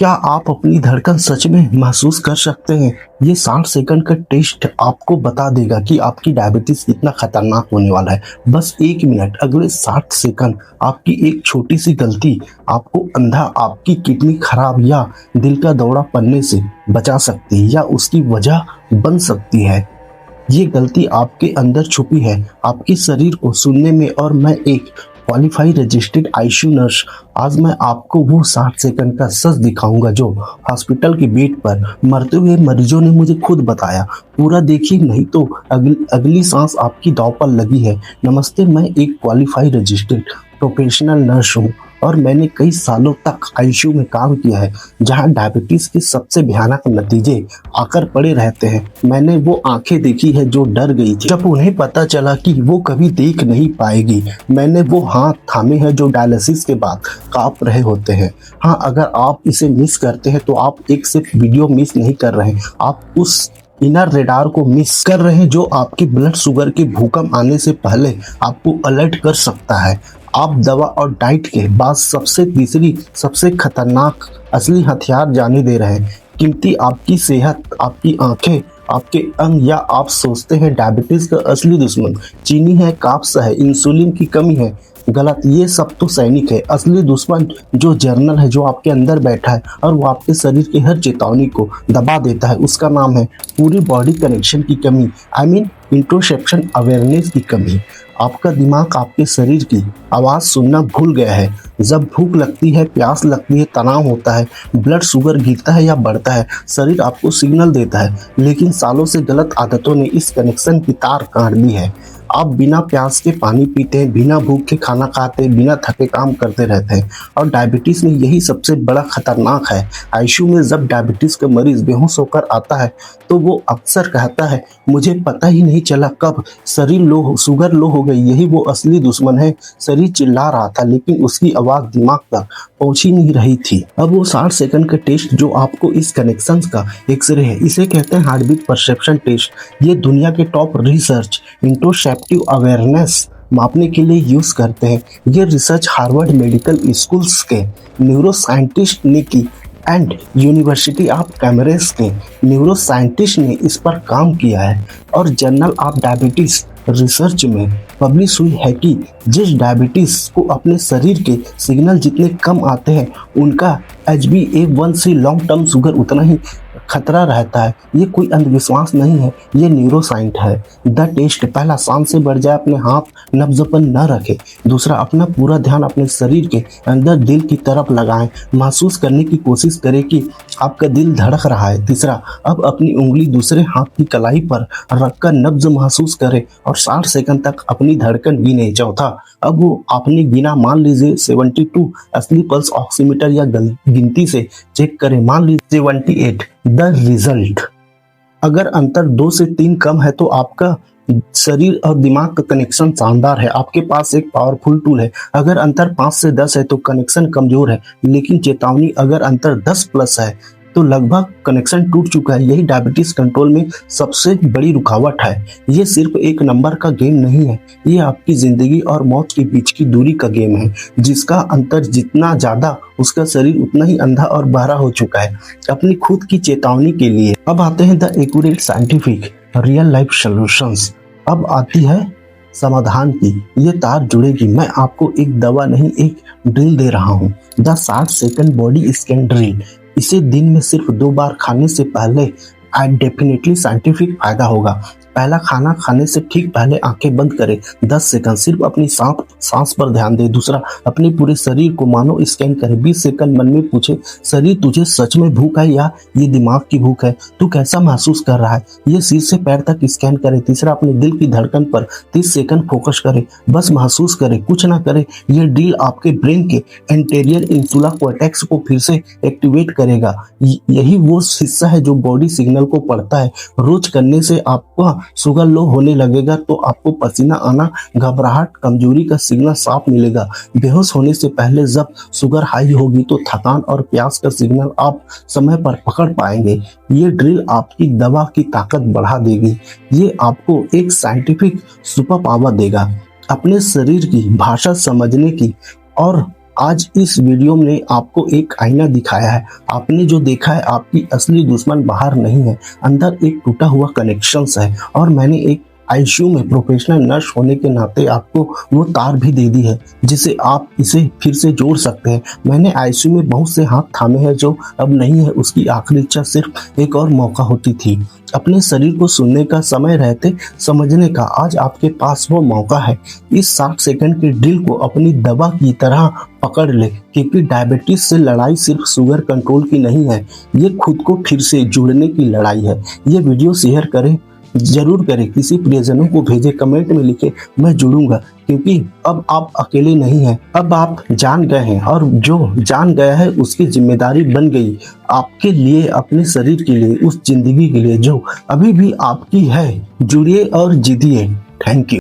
क्या आप अपनी धड़कन सच में महसूस कर सकते हैं? ये 60 सेकंड का टेस्ट आपको बता देगा कि आपकी डायबिटीज कितना खतरनाक होने वाला है। बस 1 मिनट, अगले 60 सेकंड आपकी एक छोटी सी गलती आपको अंधा, आपकी किडनी खराब या दिल का दौरा पड़ने से बचा सकती है या उसकी वजह बन सकती है। ये गलती आपके अंदर छुपी है, आपके शरीर को सुनने में। और मैं एक क्वालिफाई रजिस्टर्ड आईसीयू नर्स, आज मैं आपको वो 60 सेकंड का सच दिखाऊंगा जो हॉस्पिटल के बेड पर मरते हुए मरीजों ने मुझे खुद बताया। पूरा देखिए, नहीं तो अगली सांस आपकी दांव पर लगी है। नमस्ते, मैं एक क्वालिफाई रजिस्टर्ड प्रोफेशनल नर्स हूँ और मैंने कई सालों तक आईसीयू में काम किया है, जहां डायबिटीज के सबसे भयानक नतीजे आकर पड़े रहते हैं। मैंने वो आंखें देखी है जो डर गई थी जब उन्हें पता चला कि वो कभी देख नहीं पाएगी। मैंने वो हाथ थामे हैं जो डायलिसिस के बाद कांप रहे होते हैं। हाँ, अगर आप इसे मिस करते हैं तो आप एक सिर्फ वीडियो मिस नहीं कर रहे, आप उस इनर रेडार को मिस कर रहे हैं जो आपकी ब्लड शुगर के भूकंप आने से पहले आपको अलर्ट कर सकता है। आप दवा और डाइट के बाद तीसरी सबसे खतरनाक असली हथियार जाने दे रहे हैं। कीमती आपकी सेहत, आपकी आंखें, आपके अंग, या आप सोचते हैं डायबिटीज का असली दुश्मन चीनी है, कार्ब्स है, इंसुलिन की कमी है। गलत, ये सब तो सैनिक है। असली दुश्मन जो जर्नल है, जो आपके अंदर बैठा है और वो आपके शरीर के हर चेतावनी को दबा देता है, उसका नाम है पूरी बॉडी कनेक्शन की कमी। आई मीन इंट्रोसेप्शन अवेयरनेस की कमी। आपका दिमाग आपके शरीर की आवाज़ सुनना भूल गया है। जब भूख लगती है, प्यास लगती है, तनाव होता है, ब्लड शुगर गिरता है या बढ़ता है, शरीर आपको सिग्नल देता है। लेकिन सालों से गलत आदतों ने इस कनेक्शन की तार काट दी है। आप बिना प्यास के पानी पीते हैं, बिना भूख के खाना खाते हैं, बिना थके काम करते रहते हैं। और डायबिटीज़ में यही सबसे बड़ा खतरनाक है। आईसीयू में जब डायबिटीज़ का मरीज बेहोश होकर आता है तो वो अक्सर कहता है, मुझे पता ही नहीं चला कब शुगर लो हो गई। यही वो असली दुश्मन है। शरीर चिल्ला रहा था लेकिन उसकी आवाज़ दिमाग तक पहुंच ही नहीं रही थी। अब वो 60 सेकंड का टेस्ट जो आपको इस कनेक्शन का एक्सरे है, इसे कहते हैं हार्टबीट परसेप्शन टेस्ट। ये दुनिया के टॉप रिसर्च इंट्रोसेप्टिव अवेयरनेस मापने के लिए यूज करते हैं। ये रिसर्च हार्वर्ड मेडिकल स्कूल्स के न्यूरोसाइंटिस्ट ने की एंड यूनिवर्सिटी ऑफ कैम्ब्रिज के न्यूरोसाइंटिस्ट ने इस पर काम किया है और जर्नल ऑफ डायबिटीज रिसर्च में पब्लिश हुई है कि जिस डायबिटीज को अपने शरीर के सिग्नल जितने कम आते हैं, उनका HbA1c लॉन्ग टर्म शुगर उतना ही खतरा रहता है। ये कोई अंधविश्वास नहीं है, ये न्यूरोसाइंस है। द टेस्ट, पहला, सांस से बढ़ जाए, अपने हाथ नब्ज पर न रखें। दूसरा, अपना पूरा ध्यान अपने शरीर के अंदर दिल की तरफ लगाएं, महसूस करने की कोशिश करें कि आपका दिल धड़क रहा है। तीसरा, अब अपनी उंगली दूसरे हाथ की कलाई पर रखकर नब्ज महसूस करें और 60 सेकंड तक अपनी धड़कन गिने। चौथा, अब वो आपने गिना, मान लीजिए 72, असली पल्स ऑक्सीमीटर या गिनती से चेक करें, मान लीजिए 78। द रिजल्ट, अगर अंतर 2 से 3 कम है तो आपका शरीर और दिमाग का कनेक्शन शानदार है, आपके पास एक पावरफुल टूल है। अगर अंतर 5 से 10 है तो कनेक्शन कमजोर है। लेकिन चेतावनी, अगर अंतर 10 प्लस है तो लगभग कनेक्शन टूट चुका है। यही डायबिटीज कंट्रोल में सबसे बड़ी रुकावट है। ये सिर्फ एक नंबर का गेम नहीं है, ये आपकी जिंदगी और मौत के बीच की दूरी का गेम है, जिसका अंतर जितना ज्यादा उसका शरीर उतना ही अंधा और बहरा हो चुका है अपनी खुद की चेतावनी के लिए। अब आते हैं the accurate scientific real life solutions. अब आती है समाधान की। ये तार जुड़ेगी। मैं आपको एक दवा नहीं, एक ड्रिल दे रहा हूँ, the 60 second body scan drill. इसे दिन में सिर्फ 2 बार खाने से पहले डेफिनेटली साइंटिफिक फायदा होगा। पहला, खाना खाने से ठीक पहले आंखें बंद करें, 10 सेकंड सिर्फ अपनी सांस पर ध्यान दें। दूसरा, अपने पूरे शरीर को मानो स्कैन करें, 20 सेकंड मन में पूछे, शरीर तुझे सच में भूख है या ये दिमाग की भूख है? तू कैसा महसूस कर रहा है? ये सिर से पैर तक स्कैन करें। तीसरा, अपने दिल की धड़कन पर 30 सेकंड फोकस करें, बस महसूस करें, कुछ ना करें। यह ड्रिल आपके ब्रेन के एंटीरियर इंसुला कॉर्टेक्स को फिर से एक्टिवेट करेगा। यही वो हिस्सा है जो बॉडी सिग्नल को पढ़ता है। रोज करने से आपका शुगर लो होने लगेगा तो आपको पसीना आना, घबराहट, कमजोरी का सिग्नल साफ मिलेगा। बेहोश होने से पहले जब शुगर हाई होगी तो थकान और प्यास का सिग्नल आप समय पर पकड़ पाएंगे। ये ड्रिल आपकी दवा की ताकत बढ़ा देगी। ये आपको एक साइंटिफिक सुपर पावर देगा, अपने शरीर की भाषा समझने की और आज इस वीडियो में आपको एक आईना दिखाया है। आपने जो देखा है आपकी असली दुश्मन बाहर नहीं है, अंदर एक टूटा हुआ कनेक्शंस है। और मैंने एक आईसीयू में प्रोफेशनल नर्स होने के नाते आपको वो तार भी दे दी है जिसे आप इसे फिर से जोड़ सकते हैं। मैंने आईसीयू में बहुत से हाथ थामे हैं जो अब नहीं है। उसकी आखिरी इच्छा सिर्फ एक और मौका होती थी, अपने शरीर को सुनने का, समय रहते समझने का। आज आपके पास वो मौका है। इस 60 सेकंड के ड्रिल को अपनी दवा की तरह पकड़ ले, क्योंकि डायबिटीज से लड़ाई सिर्फ शुगर कंट्रोल की नहीं है, ये खुद को फिर से जुड़ने की लड़ाई है। ये वीडियो शेयर करें, जरूर करें, किसी प्रियजनों को भेजें, कमेंट में लिखे मैं जुड़ूंगा, क्योंकि अब आप अकेले नहीं हैं। अब आप जान गए हैं और जो जान गया है उसकी जिम्मेदारी बन गई आपके लिए, अपने शरीर के लिए, उस जिंदगी के लिए जो अभी भी आपकी है। जुड़िए और जीतिए। Thank you.